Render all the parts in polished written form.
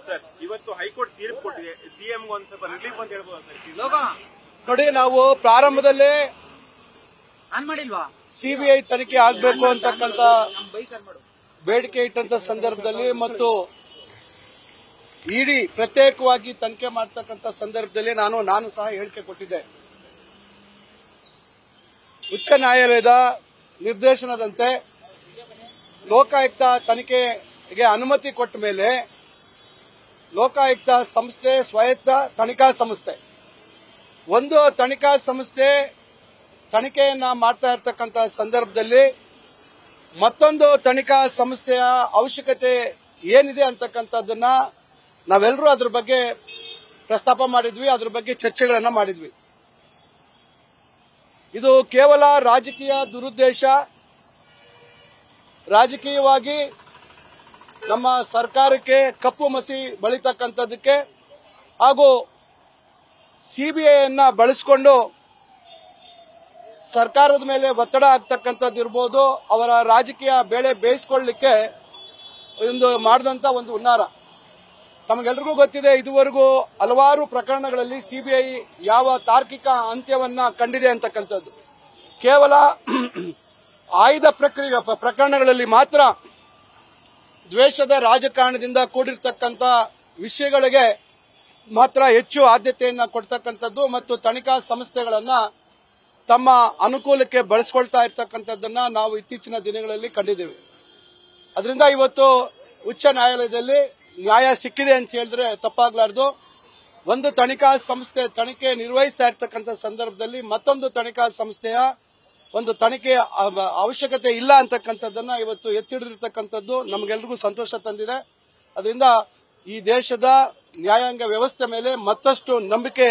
Sir, ಇವತ್ತು high court ತೀರ್ಪು ಕೊಟ್ಟಿದೆ, ಸಿಎಂ ಒಂದು ಸ್ವಲ್ಪ ರಿಲೀಫ್ ಅಂತ ಹೇಳ್ಬೋದು ಸರ್. ನೋಡಿ, ನಾವು ಪ್ರಾರಂಭದಲ್ಲೇ ಸಿಬಿಐ ತನಿಖೆ ಆಗಬೇಕು ಅಂತಕ್ಕಂಥ ಬೇಡಿಕೆ ಇಟ್ಟಂತ ಸಂದರ್ಭದಲ್ಲಿ ಮತ್ತು ಇಡಿ ಪ್ರತ್ಯೇಕವಾಗಿ ತನಿಖೆ ಮಾಡತಕ್ಕಂಥ ಸಂದರ್ಭದಲ್ಲಿ ನಾನು ಸಹ ಹೇಳಿಕೆ ಕೊಟ್ಟಿದ್ದೆ. ಉಚ್ಚ ನ್ಯಾಯಾಲಯದ ನಿರ್ದೇಶನದಂತೆ ಲೋಕಾಯುಕ್ತ ತನಿಖೆಗೆ ಅನುಮತಿ ಕೊಟ್ಟ ಮೇಲೆ ಲೋಕಾಯುಕ್ತ ಸಂಸ್ಥೆ ಸ್ವಾಯತ್ತ ತನಿಖಾ ಸಂಸ್ಥೆ, ಒಂದು ತನಿಖಾ ಸಂಸ್ಥೆ ತನಿಖೆಯನ್ನ ಮಾಡ್ತಾ ಇರತಕ್ಕಂಥ ಸಂದರ್ಭದಲ್ಲಿ ಮತ್ತೊಂದು ತನಿಖಾ ಸಂಸ್ಥೆಯ ಅವಶ್ಯಕತೆ ಏನಿದೆ ಅಂತಕ್ಕಂಥದ್ದನ್ನ ನಾವೆಲ್ಲರೂ ಅದ್ರ ಬಗ್ಗೆ ಪ್ರಸ್ತಾಪ ಮಾಡಿದ್ವಿ, ಅದ್ರ ಬಗ್ಗೆ ಚರ್ಚೆಗಳನ್ನ ಮಾಡಿದ್ವಿ. ಇದು ಕೇವಲ ರಾಜಕೀಯ ದುರುದ್ದೇಶ, ರಾಜಕೀಯವಾಗಿ ನಮ್ಮ ಸರ್ಕಾರಕ್ಕೆ ಕಪ್ಪು ಮಸಿ ಬಳಿತಕ್ಕಂಥದ್ದಕ್ಕೆ ಹಾಗೂ ಸಿಬಿಐಯನ್ನ ಬಳಸಿಕೊಂಡು ಸರ್ಕಾರದ ಮೇಲೆ ಒತ್ತಡ ಆಗ್ತಕ್ಕಂಥದ್ದು ಇರ್ಬೋದು, ಅವರ ರಾಜಕೀಯ ಬೇಳೆ ಬೇಯಿಸಿಕೊಳ್ಳಲಿಕ್ಕೆ ಮಾಡಿದಂತ ಒಂದು ಹುನ್ನಾರ. ತಮಗೆಲ್ಲರಿಗೂ ಗೊತ್ತಿದೆ, ಇದುವರೆಗೂ ಹಲವಾರು ಪ್ರಕರಣಗಳಲ್ಲಿ ಸಿಬಿಐ ಯಾವ ತಾರ್ಕಿಕ ಅಂತ್ಯವನ್ನ ಕಂಡಿದೆ ಅಂತಕ್ಕಂಥದ್ದು. ಕೇವಲ ಆಯ್ದ ಪ್ರಕರಣಗಳಲ್ಲಿ ಮಾತ್ರ ದ್ವೇಷದ ರಾಜಕಾರಣದಿಂದ ಕೂಡಿರ್ತಕ್ಕಂಥ ವಿಷಯಗಳಿಗೆ ಮಾತ್ರ ಹೆಚ್ಚು ಆದ್ಯತೆಯನ್ನ ಕೊಡ್ತಕ್ಕಂಥದ್ದು ಮತ್ತು ತನಿಖಾ ಸಂಸ್ಥೆಗಳನ್ನ ತಮ್ಮ ಅನುಕೂಲಕ್ಕೆ ಬಳಸಿಕೊಳ್ತಾ ಇರ್ತಕ್ಕಂಥದ್ದನ್ನ ನಾವು ಇತ್ತೀಚಿನ ದಿನಗಳಲ್ಲಿ ಕಂಡಿದ್ದೇವೆ. ಅದರಿಂದ ಇವತ್ತು ಉಚ್ಚ ನ್ಯಾಯಾಲಯದಲ್ಲಿ ನ್ಯಾಯ ಸಿಕ್ಕಿದೆ ಅಂತ ಹೇಳಿದ್ರೆ ತಪ್ಪಾಗಲಾರದು. ಒಂದು ತನಿಖಾ ಸಂಸ್ಥೆ ತನಿಖೆ ನಿರ್ವಹಿಸ್ತಾ ಇರ್ತಕ್ಕಂಥ ಸಂದರ್ಭದಲ್ಲಿ ಮತ್ತೊಂದು ತನಿಖಾ ಸಂಸ್ಥೆಯ ಒಂದು ತನಿಖೆಯ ಅವಶ್ಯಕತೆ ಇಲ್ಲ ಅಂತಕ್ಕಂಥದ್ದನ್ನ ಇವತ್ತು ಎತ್ತಿಡಿರ್ತಕ್ಕಂಥದ್ದು ನಮಗೆಲ್ಲರಿಗೂ ಸಂತೋಷ ತಂದಿದೆ. ಅದರಿಂದ ಈ ದೇಶದ ನ್ಯಾಯಾಂಗ ವ್ಯವಸ್ಥೆ ಮೇಲೆ ಮತ್ತಷ್ಟು ನಂಬಿಕೆ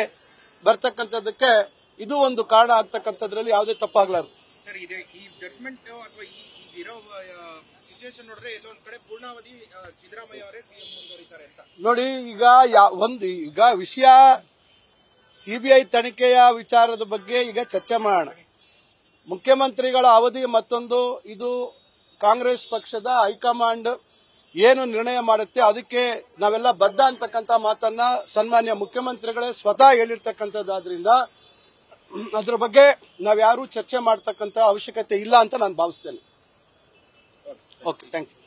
ಬರ್ತಕ್ಕಂಥದ್ದಕ್ಕೆ ಇದು ಒಂದು ಕಾರಣ ಆಗ್ತಕ್ಕಂಥದ್ರಲ್ಲಿ ಯಾವುದೇ ತಪ್ಪಾಗಲಾರದು. ಸರ್, ಈ ಜಡ್ಜ್ಮೆಂಟ್ ಅಥವಾ ಇರೋ ಸಿಚುವೇಶನ್ ನೋಡಿದ್ರೆ ಎಲ್ಲೊಂದ್ ಕಡೆ ಪೂರ್ಣಾವಧಿ ಸಿದ್ದರಾಮಯ್ಯ ಅವರೇ ಸಿಎಂ ಮುಂದುವರಿತಾರೆ ಅಂತ ನೋಡಿ. ಈಗ ವಿಷಯ ಸಿಬಿಐ ತನಿಖೆಯ ವಿಚಾರದ ಬಗ್ಗೆ ಈಗ ಚರ್ಚೆ ಮಾಡೋಣ. ಮುಖ್ಯಮಂತ್ರಿಗಳ ಅವಧಿ ಮತ್ತೊಂದು, ಇದು ಕಾಂಗ್ರೆಸ್ ಪಕ್ಷದ ಹೈಕಮಾಂಡ್ ಏನು ನಿರ್ಣಯ ಮಾಡುತ್ತೆ ಅದಕ್ಕೆ ನಾವೆಲ್ಲ ಬದ್ಧ ಅಂತಕ್ಕಂಥ ಮಾತನ್ನ ಸನ್ಮಾನ್ಯ ಮುಖ್ಯಮಂತ್ರಿಗಳೇ ಸ್ವತಃ ಹೇಳಿರ್ತಕ್ಕಂಥದ್ದಾದ್ರಿಂದ ಅದ್ರ ಬಗ್ಗೆ ನಾವ್ಯಾರೂ ಚರ್ಚೆ ಮಾಡತಕ್ಕಂಥ ಅವಶ್ಯಕತೆ ಇಲ್ಲ ಅಂತ ನಾನು ಭಾವಿಸ್ತೇನೆ. Okay, thank you.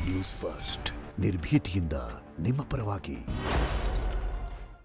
News first, ನಿರ್ಭೀತಿಯಿಂದ ನಿಮ್ಮ ಪರವಾಗಿ.